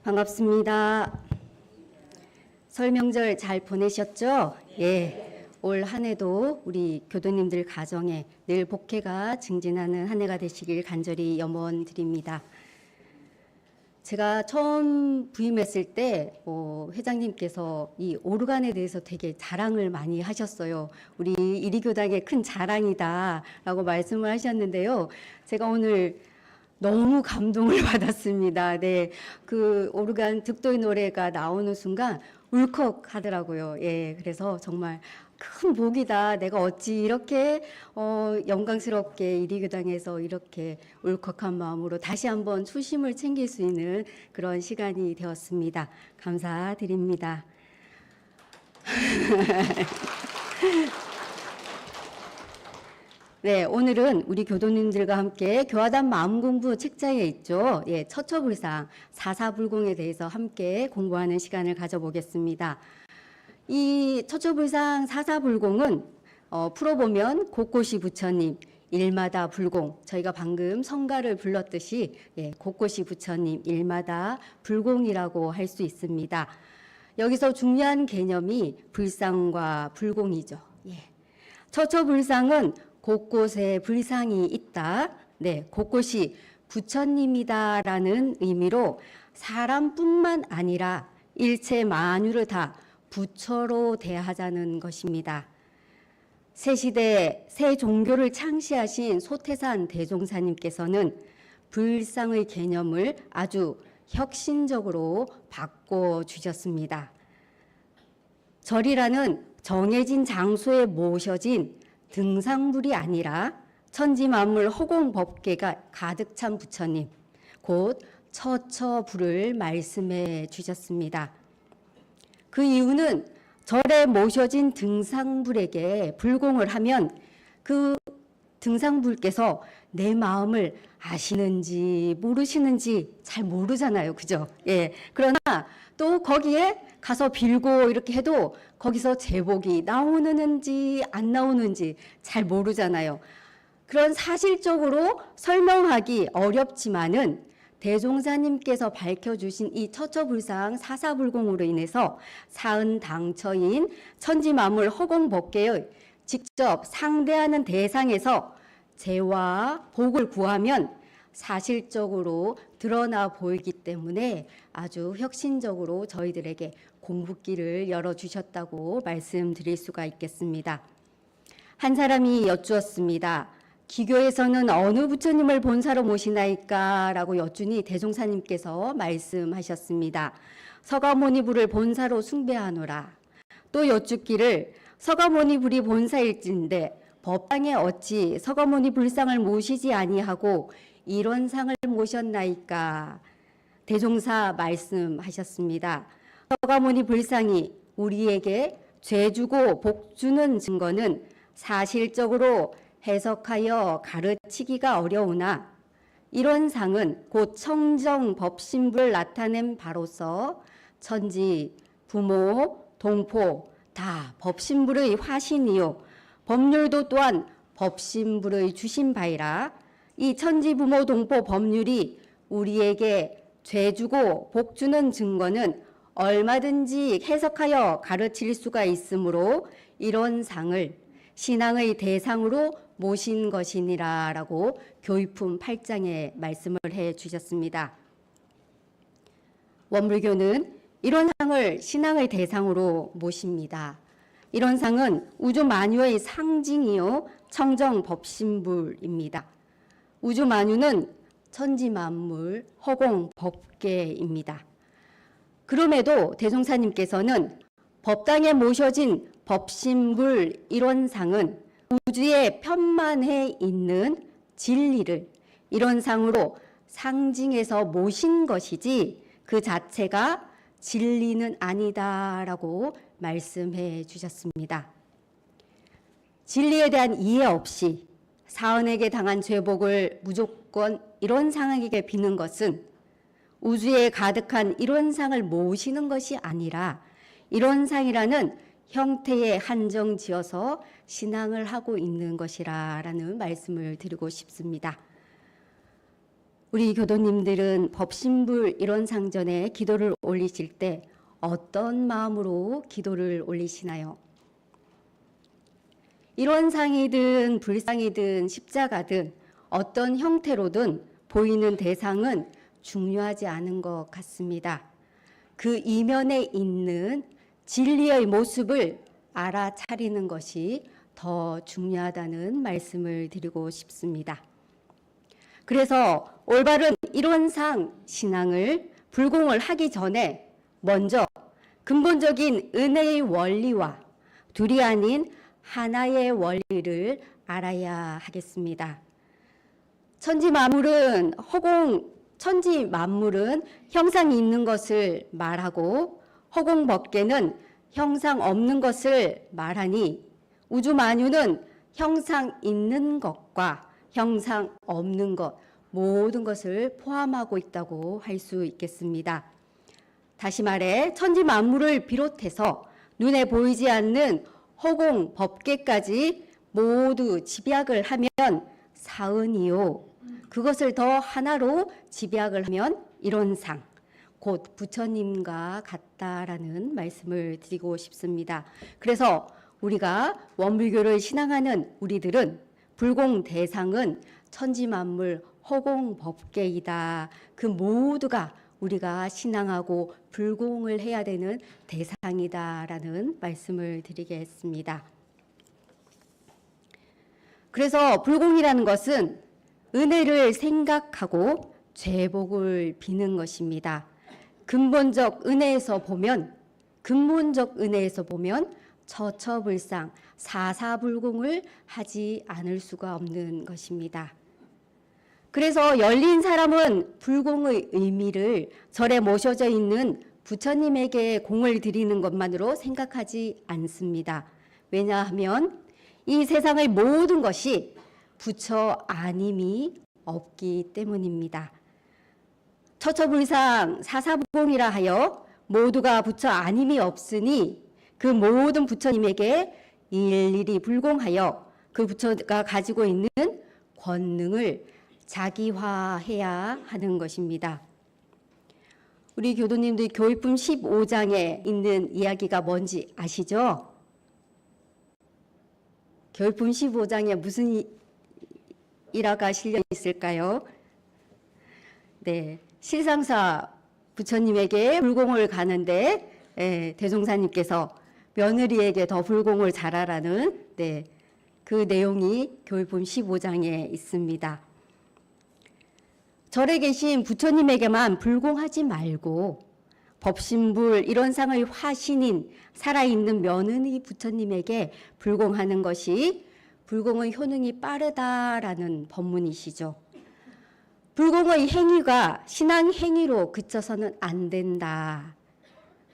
반갑습니다. 설 명절 잘 보내셨죠? 예. 올 한 해도 우리 교도님들 가정에 늘 복회가 증진하는 한 해가 되시길 간절히 염원드립니다. 제가 처음 부임했을 때 회장님께서 이 오르간에 대해서 되게 자랑을 많이 하셨어요. 우리 이리교당의 큰 자랑이다라고 말씀을 하셨는데요. 제가 오늘 너무 감동을 받았습니다. 네, 그 오르간 득도의 노래가 나오는 순간 울컥하더라고요. 예, 그래서 정말 큰 복이다. 내가 어찌 이렇게 영광스럽게 이리교당에서 이렇게 울컥한 마음으로 다시 한번 초심을 챙길 수 있는 그런 시간이 되었습니다. 감사드립니다. 네, 오늘은 우리 교도님들과 함께 교화단 마음공부 책자에 있죠. 예, 처처불상 사사불공에 대해서 함께 공부하는 시간을 가져보겠습니다. 이 처처불상 사사불공은 풀어보면 곳곳이 부처님, 일마다 불공, 저희가 방금 성가를 불렀듯이 곳곳이 부처님, 일마다 불공이라고 할 수 있습니다. 여기서 중요한 개념이 불상과 불공이죠. 처처불상은 곳곳에 불상이 있다. 네, 곳곳이 부처님이다라는 의미로 사람뿐만 아니라 일체 만유를 다 부처로 대하자는 것입니다. 새 시대 새 종교를 창시하신 소태산 대종사님께서는 불상의 개념을 아주 혁신적으로 바꿔주셨습니다. 절이라는 정해진 장소에 모셔진 등상불이 아니라 천지만물 허공법계가 가득 찬 부처님, 곧 처처불을 말씀해 주셨습니다. 그 이유는 절에 모셔진 등상불에게 불공을 하면 그 등상불께서 내 마음을 아시는지 모르시는지 잘 모르잖아요. 그죠? 예. 그러나 또 거기에 가서 빌고 이렇게 해도 거기서 제복이 나오는지 안 나오는지 잘 모르잖아요. 그런 사실적으로 설명하기 어렵지만은 대종사님께서 밝혀주신 이 처처불상 사사불공으로 인해서 사은당처인 천지만물 허공법계의 직접 상대하는 대상에서 재와 복을 구하면 사실적으로 드러나 보이기 때문에 아주 혁신적으로 저희들에게 공부길을 열어주셨다고 말씀드릴 수가 있겠습니다. 한 사람이 여쭈었습니다. 기교에서는 어느 부처님을 본사로 모시나이까? 라고 여쭈니 대종사님께서 말씀하셨습니다. 서가모니불을 본사로 숭배하노라. 또 여쭙기를 서가모니불이 본사일진데 법당에 어찌 서가모니 불상을 모시지 아니하고 이런 상을 모셨나이까? 대종사 말씀하셨습니다. 서가모니 불상이 우리에게 죄 주고 복 주는 증거는 사실적으로 해석하여 가르치기가 어려우나 이런 상은 곧 청정 법신불을 나타낸 바로서 천지, 부모, 동포 다 법신불의 화신이요 법률도 또한 법신불의 주신 바이라 이 천지, 부모, 동포 법률이 우리에게 죄 주고 복 주는 증거는 얼마든지 해석하여 가르칠 수가 있으므로 이런 상을 신앙의 대상으로 모신 것이니라 라고 교의품 8장에 말씀을 해 주셨습니다. 원불교는 이런 상을 신앙의 대상으로 모십니다. 이런 상은 우주 만유의 상징이요 청정 법신불입니다. 우주 만유는 천지 만물 허공 법계입니다. 그럼에도 대종사님께서는 법당에 모셔진 법신불 이런 상은 우주에 편만해 있는 진리를 이런 상으로 상징해서 모신 것이지 그 자체가 진리는 아니다라고 말씀해 주셨습니다. 진리에 대한 이해 없이 사은에게 당한 죄복을 무조건 이런 상에게 비는 것은 우주에 가득한 이런 상을 모시는 것이 아니라 이런 상이라는 형태에 한정 지어서 신앙을 하고 있는 것이라는 말씀을 드리고 싶습니다. 우리 교도님들은 법신불 일원상 전에 기도를 올리실 때 어떤 마음으로 기도를 올리시나요? 일원상이든 불상이든 십자가든 어떤 형태로든 보이는 대상은 중요하지 않은 것 같습니다. 그 이면에 있는 진리의 모습을 알아차리는 것이 더 중요하다는 말씀을 드리고 싶습니다. 그래서 올바른 일원상 신앙을 불공을 하기 전에 먼저 근본적인 은혜의 원리와 둘이 아닌 하나의 원리를 알아야 하겠습니다. 천지 만물은 형상이 있는 것을 말하고 허공법계는 형상 없는 것을 말하니 우주 만유는 형상 있는 것과 형상 없는 것 모든 것을 포함하고 있다고 할 수 있겠습니다. 다시 말해 천지 만물을 비롯해서 눈에 보이지 않는 허공 법계까지 모두 집약을 하면 사은이요. 그것을 더 하나로 집약을 하면 일원상, 곧 부처님과 같다라는 말씀을 드리고 싶습니다. 그래서 우리가 원불교를 신앙하는 우리들은 불공 대상은 천지만물 허공 법계이다. 그 모두가 우리가 신앙하고 불공을 해야 되는 대상이다라는 말씀을 드리겠습니다. 그래서 불공이라는 것은 은혜를 생각하고 죄복을 비는 것입니다. 근본적 은혜에서 보면 처처불상 사사불공을 하지 않을 수가 없는 것입니다. 그래서 열린 사람은 불공의 의미를 절에 모셔져 있는 부처님에게 공을 드리는 것만으로 생각하지 않습니다. 왜냐하면 이 세상의 모든 것이 부처 아님이 없기 때문입니다. 처처불상 사사불공이라 하여 모두가 부처 아님이 없으니 그 모든 부처님에게 일일이 불공하여 그 부처가 가지고 있는 권능을 자기화해야 하는 것입니다. 우리 교도님들 교육품 15장에 있는 이야기가 뭔지 아시죠? 교육품 15장에 무슨 일화가 실려 있을까요? 네, 실상사 부처님에게 불공을 가는데 대종사님께서 며느리에게 더 불공을 잘하라는 그 내용이 교육품 15장에 있습니다. 절에 계신 부처님에게만 불공하지 말고 법신불 일원상의 화신인 살아있는 며느리 부처님에게 불공하는 것이 불공의 효능이 빠르다라는 법문이시죠. 불공의 행위가 신앙 행위로 그쳐서는 안 된다.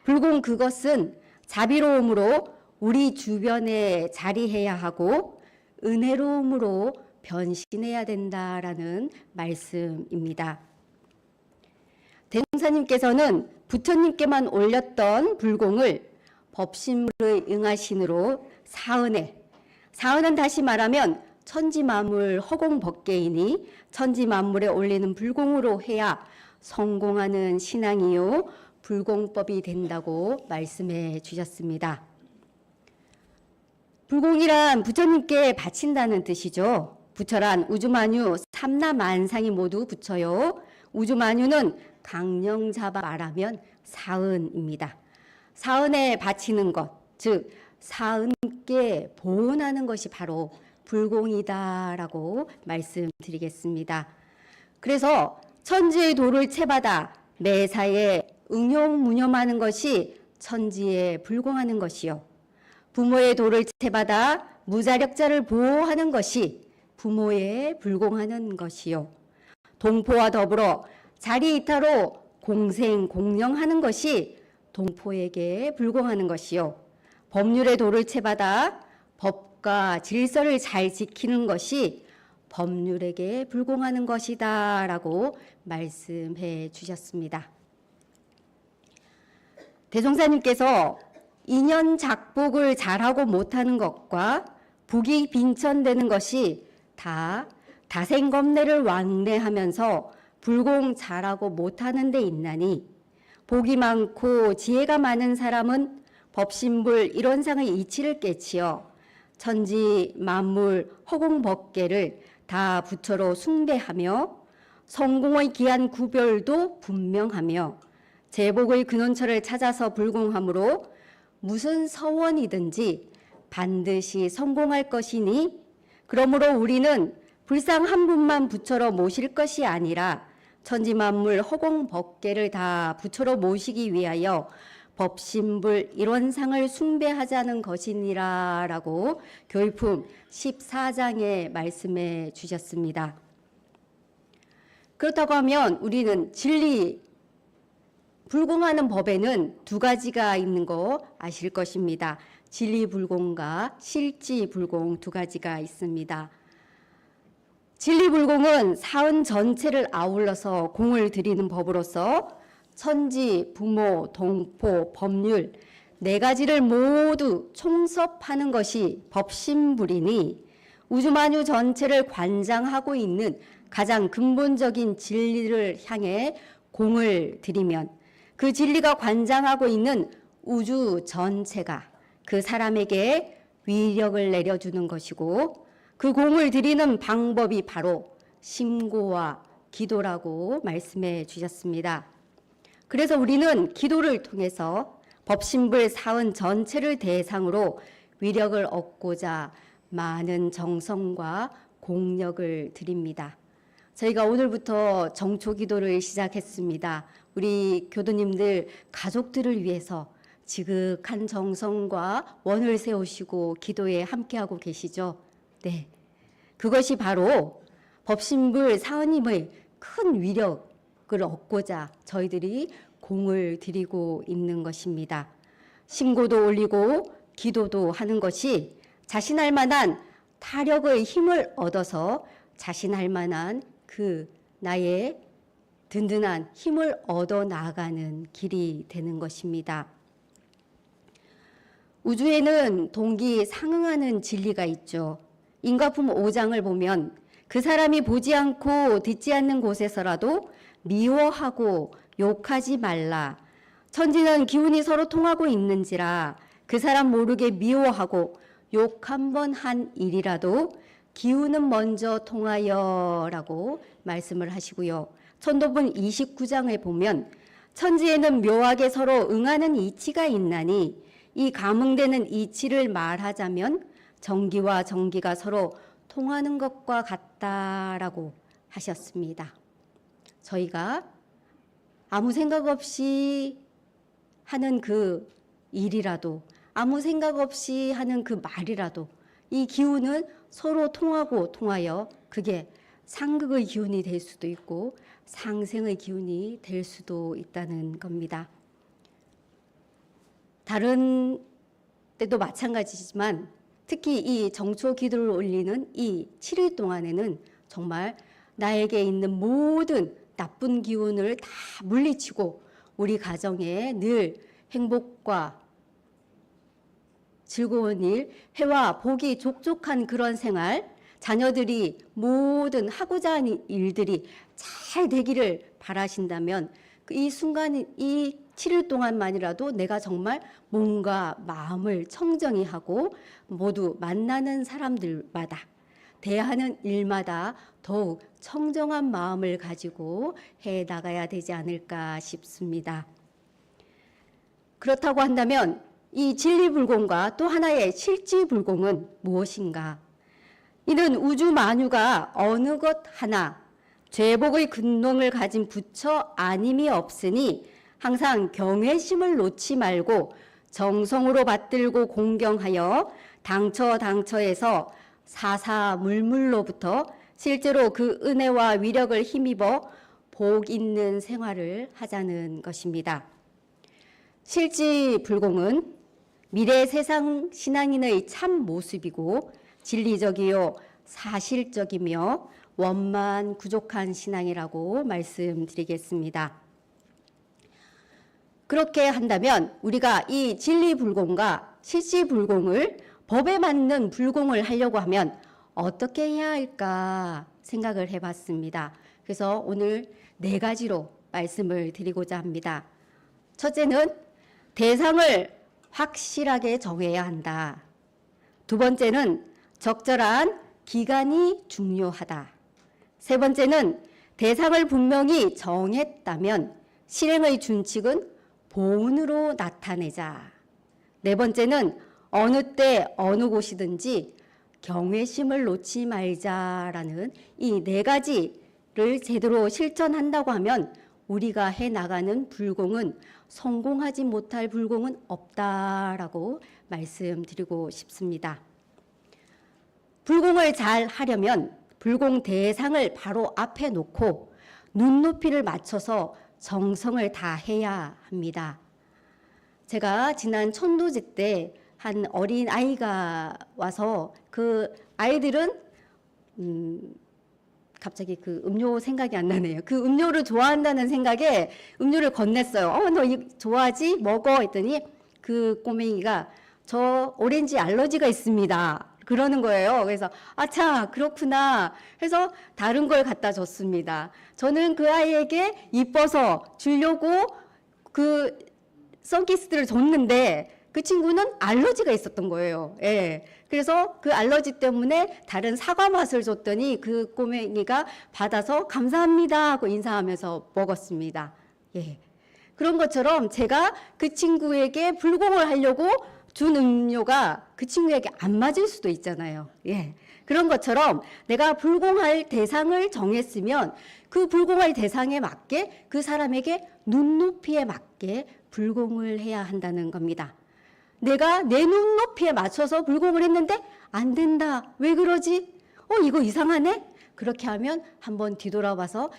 불공 그것은 자비로움으로 우리 주변에 자리해야 하고 은혜로움으로 변신해야 된다라는 말씀입니다. 대종사님께서는 부처님께만 올렸던 불공을 법신불의 응하신으로 사은은 다시 말하면 천지만물 허공법계이니 천지만물에 올리는 불공으로 해야 성공하는 신앙이요 불공법이 된다고 말씀해 주셨습니다. 불공이란 부처님께 바친다는 뜻이죠. 부처란 우주만유 삼라만상이 모두 부처요. 우주만유는 강령 잡아 말하면 사은입니다. 사은에 바치는 것, 즉 사은께 보온하는 것이 바로 불공이다라고 말씀드리겠습니다. 그래서 천지의 도를 채받아 매사에 응용무념하는 것이 천지에 불공하는 것이요. 부모의 도를 채받아 무자력자를 보호하는 것이 부모에 불공하는 것이요. 동포와 더불어 자리이타로 공생공령하는 것이 동포에게 불공하는 것이요. 법률의 도를 채받아 법과 질서를 잘 지키는 것이 법률에게 불공하는 것이다 라고 말씀해 주셨습니다. 대종사님께서 인연 작복을 잘하고 못하는 것과 복이 빈천되는 것이 다 다생겁내를 왕래하면서 불공 잘하고 못하는 데 있나니 복이 많고 지혜가 많은 사람은 법신불 이론상의 이치를 깨치어 천지 만물 허공법계를 다 부처로 숭배하며 성공의 기한 구별도 분명하며 제복의 근원처를 찾아서 불공함으로 무슨 서원이든지 반드시 성공할 것이니 그러므로 우리는 불상 한 분만 부처로 모실 것이 아니라 천지만물 허공법계를 다 부처로 모시기 위하여 법신불 일원상을 숭배하자는 것이니라 라고 교육품 14장에 말씀해 주셨습니다. 그렇다고 하면 우리는 진리 불공하는 법에는 두 가지가 있는 거 아실 것입니다. 진리불공과 실지불공 두 가지가 있습니다. 진리불공은 사은 전체를 아울러서 공을 들이는 법으로서 천지, 부모, 동포, 법률 네 가지를 모두 총섭하는 것이 법신불이니 우주만유 전체를 관장하고 있는 가장 근본적인 진리를 향해 공을 들이면 그 진리가 관장하고 있는 우주 전체가 그 사람에게 위력을 내려주는 것이고 그 공을 들이는 방법이 바로 심고와 기도라고 말씀해 주셨습니다. 그래서 우리는 기도를 통해서 법신불 사은 전체를 대상으로 위력을 얻고자 많은 정성과 공력을 드립니다. 저희가 오늘부터 정초기도를 시작했습니다. 우리 교도님들 가족들을 위해서 지극한 정성과 원을 세우시고 기도에 함께하고 계시죠. 네, 그것이 바로 법신불 사은님의 큰 위력을 얻고자 저희들이 공을 들이고 있는 것입니다. 신고도 올리고 기도도 하는 것이 자신할 만한 타력의 힘을 얻어서 자신할 만한 그 나의 든든한 힘을 얻어 나아가는 길이 되는 것입니다. 우주에는 동기상응하는 진리가 있죠. 인과품 5장을 보면 그 사람이 보지 않고 듣지 않는 곳에서라도 미워하고 욕하지 말라. 천지는 기운이 서로 통하고 있는지라 그 사람 모르게 미워하고 욕 한 번 한 일이라도 기운은 먼저 통하여 라고 말씀을 하시고요. 천도분 29장에 보면 천지에는 묘하게 서로 응하는 이치가 있나니 이 감응되는 이치를 말하자면 정기와 정기가 서로 통하는 것과 같다라고 하셨습니다. 저희가 아무 생각 없이 하는 그 일이라도 아무 생각 없이 하는 그 말이라도 이 기운은 서로 통하여 그게 상극의 기운이 될 수도 있고 상생의 기운이 될 수도 있다는 겁니다. 다른 때도 마찬가지지만 특히 이 정초 기도를 올리는 이 7일 동안에는 정말 나에게 있는 모든 나쁜 기운을 다 물리치고 우리 가정에 늘 행복과 즐거운 일, 해와 복이 족족한 그런 생활, 자녀들이 모든 하고자 하는 일들이 잘 되기를 바라신다면 이 순간, 이 7일 동안만이라도 내가 정말 몸과 마음을 청정히 하고 모두 만나는 사람들마다 대하는 일마다 더욱 청정한 마음을 가지고 해 나가야 되지 않을까 싶습니다. 그렇다고 한다면 이 진리불공과 또 하나의 실지불공은 무엇인가? 이는 우주 만유가 어느 것 하나 죄복의 근원을 가진 부처 아님이 없으니 항상 경외심을 놓지 말고 정성으로 받들고 공경하여 당처에서 사사물물로부터 실제로 그 은혜와 위력을 힘입어 복 있는 생활을 하자는 것입니다. 실지불공은 미래 세상 신앙인의 참 모습이고 진리적이요 사실적이며 원만 부족한 신앙이라고 말씀드리겠습니다. 그렇게 한다면 우리가 이 진리불공과 실지불공을 법에 맞는 불공을 하려고 하면 어떻게 해야 할까 생각을 해봤습니다. 그래서 오늘 4가지로 말씀을 드리고자 합니다. 첫째는 대상을 확실하게 정해야 한다. 두 번째는 적절한 기간이 중요하다. 세 번째는 대상을 분명히 정했다면 실행의 준칙은 보은으로 나타내자. 네 번째는 어느 때 어느 곳이든지 경외심을 놓지 말자라는 이 4가지를 제대로 실천한다고 하면 우리가 해나가는 불공은 성공하지 못할 불공은 없다라고 말씀드리고 싶습니다. 불공을 잘 하려면 불공 대상을 바로 앞에 놓고 눈높이를 맞춰서 정성을 다해야 합니다. 제가 지난 천도제 때 한 어린 아이가 와서 그 아이들은 갑자기 그 음료 생각이 안 나네요. 그 음료를 좋아한다는 생각에 음료를 건넸어요. 너 이거 좋아하지? 먹어. 했더니 그 꼬맹이가 저 오렌지 알러지가 있습니다. 그러는 거예요. 그래서 아차 그렇구나 해서 다른 걸 갖다 줬습니다. 저는 그 아이에게 이뻐서 주려고 그 선키스를 줬는데 그 친구는 알러지가 있었던 거예요. 예. 그래서 그 알러지 때문에 다른 사과 맛을 줬더니 그 꼬맹이가 받아서 감사합니다 하고 인사하면서 먹었습니다. 예. 그런 것처럼 제가 그 친구에게 불공을 하려고 준 음료가 그 친구에게 안 맞을 수도 있잖아요. 예. 그런 것처럼 내가 불공할 대상을 정했으면 그 불공할 대상에 맞게 그 사람에게 눈높이에 맞게 불공을 해야 한다는 겁니다. 내가 내 눈높이에 맞춰서 불공을 했는데 안 된다. 왜 그러지? 이거 이상하네? 그렇게 하면 한번 뒤돌아봐서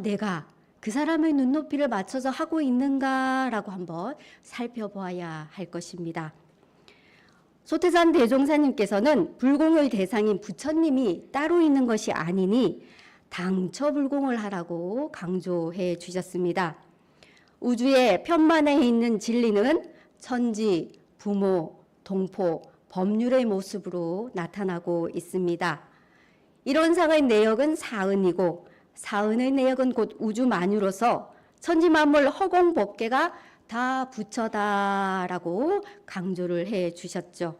내가 그 사람의 눈높이를 맞춰서 하고 있는가라고 한번 살펴봐야 할 것입니다. 소태산 대종사님께서는 불공의 대상인 부처님이 따로 있는 것이 아니니 당처 불공을 하라고 강조해 주셨습니다. 우주의 편만에 있는 진리는 천지, 부모, 동포, 법률의 모습으로 나타나고 있습니다. 이론상의 내역은 사은이고 사은의 내역은 곧 우주만유로서 천지만물 허공법계가 다 부처다라고 강조를 해 주셨죠.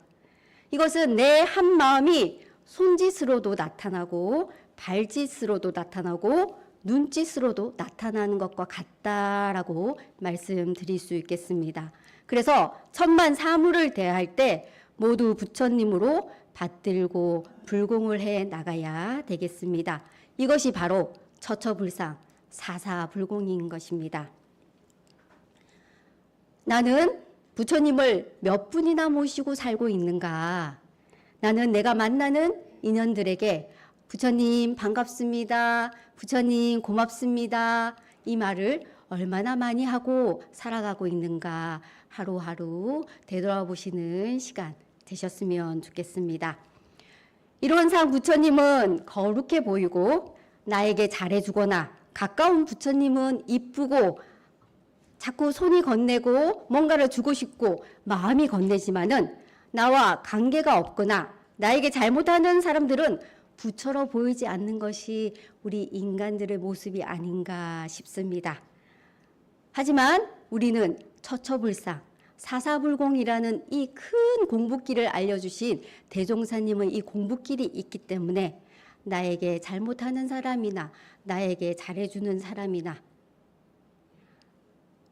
이것은 내 한마음이 손짓으로도 나타나고 발짓으로도 나타나고 눈짓으로도 나타나는 것과 같다라고 말씀드릴 수 있겠습니다. 그래서 천만 사물을 대할 때 모두 부처님으로 받들고 불공을 해 나가야 되겠습니다. 이것이 바로 처처불상 사사불공인 것입니다. 나는 부처님을 몇 분이나 모시고 살고 있는가? 나는 내가 만나는 인연들에게 부처님 반갑습니다. 부처님 고맙습니다. 이 말을 얼마나 많이 하고 살아가고 있는가 하루하루 되돌아보시는 시간 되셨으면 좋겠습니다. 이론상 부처님은 거룩해 보이고 나에게 잘해주거나 가까운 부처님은 이쁘고 자꾸 손이 건네고 뭔가를 주고 싶고 마음이 건네지만은 나와 관계가 없거나 나에게 잘못하는 사람들은 부처로 보이지 않는 것이 우리 인간들의 모습이 아닌가 싶습니다. 하지만 우리는 처처불상 사사불공이라는 이 큰 공부길을 알려주신 대종사님의 이 공부길이 있기 때문에 나에게 잘못하는 사람이나 나에게 잘해주는 사람이나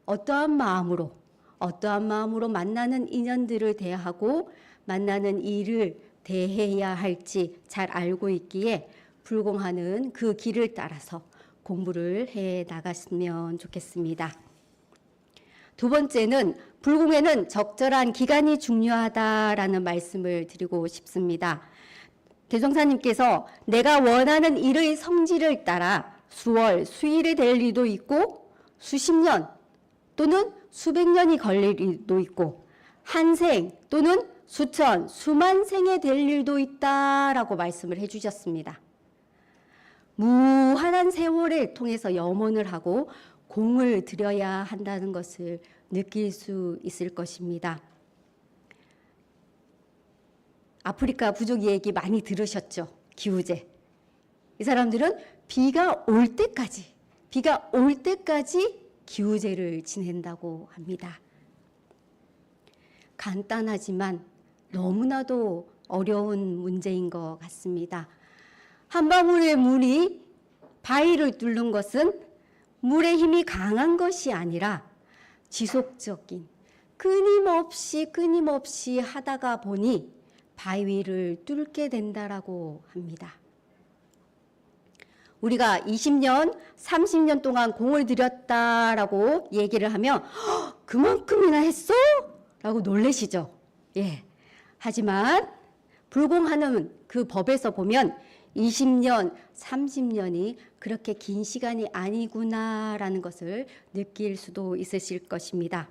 어떠한 마음으로 만나는 인연들을 대하고 만나는 일을 대해야 할지 잘 알고 있기에 불공하는 그 길을 따라서 공부를 해 나갔으면 좋겠습니다. 두 번째는 불공에는 적절한 기간이 중요하다라는 말씀을 드리고 싶습니다. 대종사님께서 내가 원하는 일의 성질을 따라 수월, 수일이 될 일도 있고 수십 년 또는 수백 년이 걸릴 일도 있고 한 생 또는 수천, 수만 생에 될 일도 있다라고 말씀을 해주셨습니다. 무한한 세월을 통해서 염원을 하고 공을 들여야 한다는 것을 느낄 수 있을 것입니다. 아프리카 부족 얘기 많이 들으셨죠? 기우제. 이 사람들은 비가 올 때까지 기우제를 지낸다고 합니다. 간단하지만 너무나도 어려운 문제인 것 같습니다. 한 방울의 물이 바위를 뚫는 것은 물의 힘이 강한 것이 아니라 지속적인 끊임없이 하다가 보니 바위를 뚫게 된다라고 합니다. 우리가 20년, 30년 동안 공을 들였다라고 얘기를 하면 그만큼이나 했어? 라고 놀라시죠? 예. 하지만 불공하는 그 법에서 보면 20년, 30년이 그렇게 긴 시간이 아니구나라는 것을 느낄 수도 있으실 것입니다.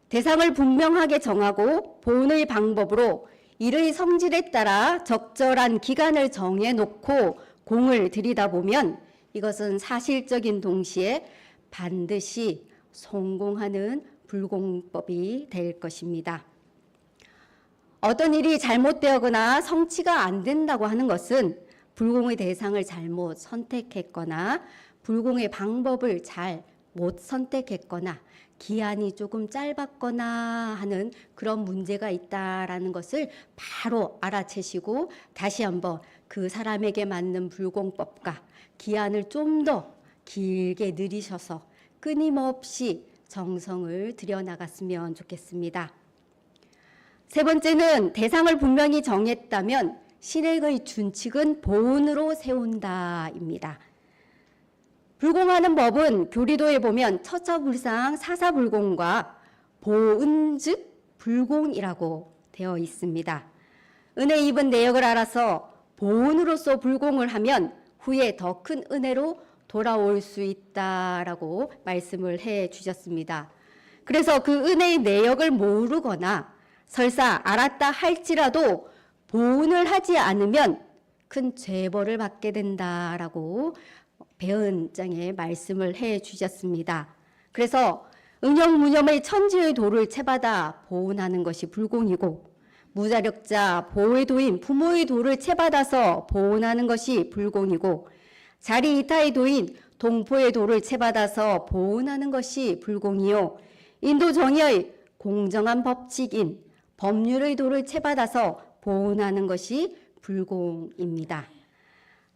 대상을 분명하게 정하고 보온의 방법으로 일의 성질에 따라 적절한 기간을 정해놓고 공을 들이다 보면 이것은 사실적인 동시에 반드시 성공하는 불공법이 될 것입니다. 어떤 일이 잘못되거나 성취가 안 된다고 하는 것은 불공의 대상을 잘못 선택했거나 불공의 방법을 잘 못 선택했거나 기한이 조금 짧았거나 하는 그런 문제가 있다라는 것을 바로 알아채시고 다시 한번 그 사람에게 맞는 불공법과 기한을 좀 더 길게 늘리셔서 끊임없이 정성을 들여나갔으면 좋겠습니다. 세 번째는 대상을 분명히 정했다면 실행의 준칙은 보온으로 세운다입니다. 불공하는 법은 교리도에 보면 처처불상 사사불공과 보은 즉 불공이라고 되어 있습니다. 은혜 입은 내역을 알아서 보온으로서 불공을 하면 후에 더 큰 은혜로 돌아올 수 있다라고 말씀을 해 주셨습니다. 그래서 그 은혜의 내역을 모르거나 설사 알았다 할지라도 보온을 하지 않으면 큰 죄벌을 받게 된다라고 배은장에 말씀을 해 주셨습니다. 그래서 응영무념의 천지의 도를 채받아 보온하는 것이 불공이고 무자력자 보호의 도인 부모의 도를 채받아서 보온하는 것이 불공이고 자리 이타의 도인 동포의 도를 채받아서 보온하는 것이 불공이요 인도 정의의 공정한 법칙인 법률의 도를 채받아서 보온하는 것이 불공입니다.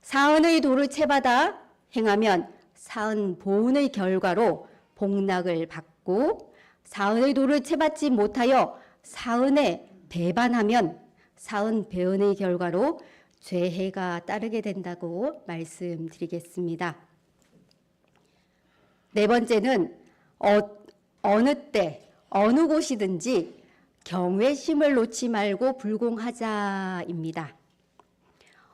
사은의 도를 채받아 행하면 사은 보온의 결과로 복락을 받고 사은의 도를 채받지 못하여 사은에 배반하면 사은 배은의 결과로 죄해가 따르게 된다고 말씀드리겠습니다. 네 번째는 어느 때 어느 곳이든지 경외심을 놓지 말고 불공하자입니다.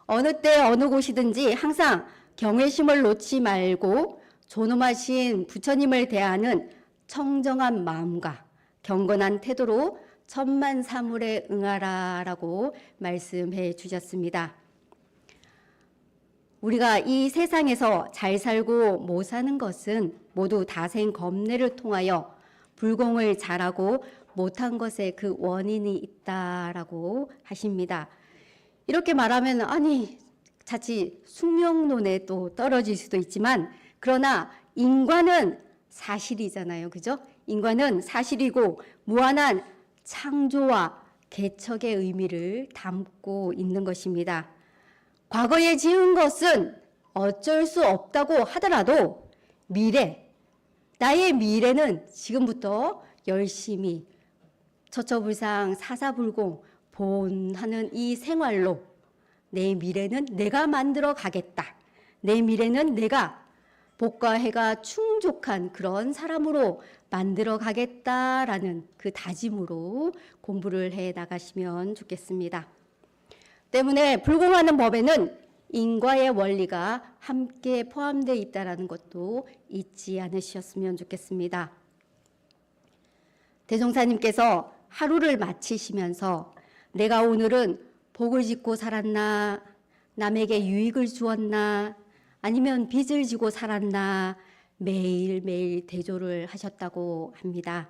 어느 때 어느 곳이든지 항상 경외심을 놓지 말고 존엄하신 부처님을 대하는 청정한 마음과 경건한 태도로 천만사물에 응하라라고 말씀해 주셨습니다. 우리가 이 세상에서 잘 살고 못 사는 것은 모두 다생 겁내를 통하여 불공을 잘하고 못한 것에 그 원인이 있다라고 하십니다. 이렇게 말하면 아니 자칫 숙명론에 또 떨어질 수도 있지만 그러나 인과는 사실이잖아요. 그죠? 인과는 사실이고 무한한 창조와 개척의 의미를 담고 있는 것입니다. 과거에 지은 것은 어쩔 수 없다고 하더라도 나의 미래는 지금부터 열심히 처처불상 사사불공 보온하는 이 생활로 내 미래는 내가 만들어 가겠다. 내 미래는 내가 복과 해가 충족한 그런 사람으로 만들어 가겠다라는 그 다짐으로 공부를 해 나가시면 좋겠습니다. 때문에 불공하는 법에는 인과의 원리가 함께 포함되어 있다는 것도 잊지 않으셨으면 좋겠습니다. 대종사님께서 하루를 마치시면서 내가 오늘은 복을 짓고 살았나, 남에게 유익을 주었나, 아니면 빚을 지고 살았나 매일매일 대조를 하셨다고 합니다.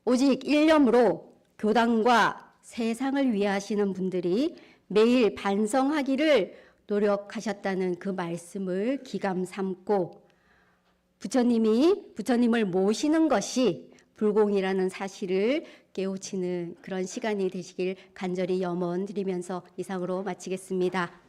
오직 일념으로 교단과 세상을 위하시는 분들이 매일 반성하기를 노력하셨다는 그 말씀을 기감 삼고 부처님을 모시는 것이 불공이라는 사실을 깨우치는 그런 시간이 되시길 간절히 염원드리면서 이상으로 마치겠습니다.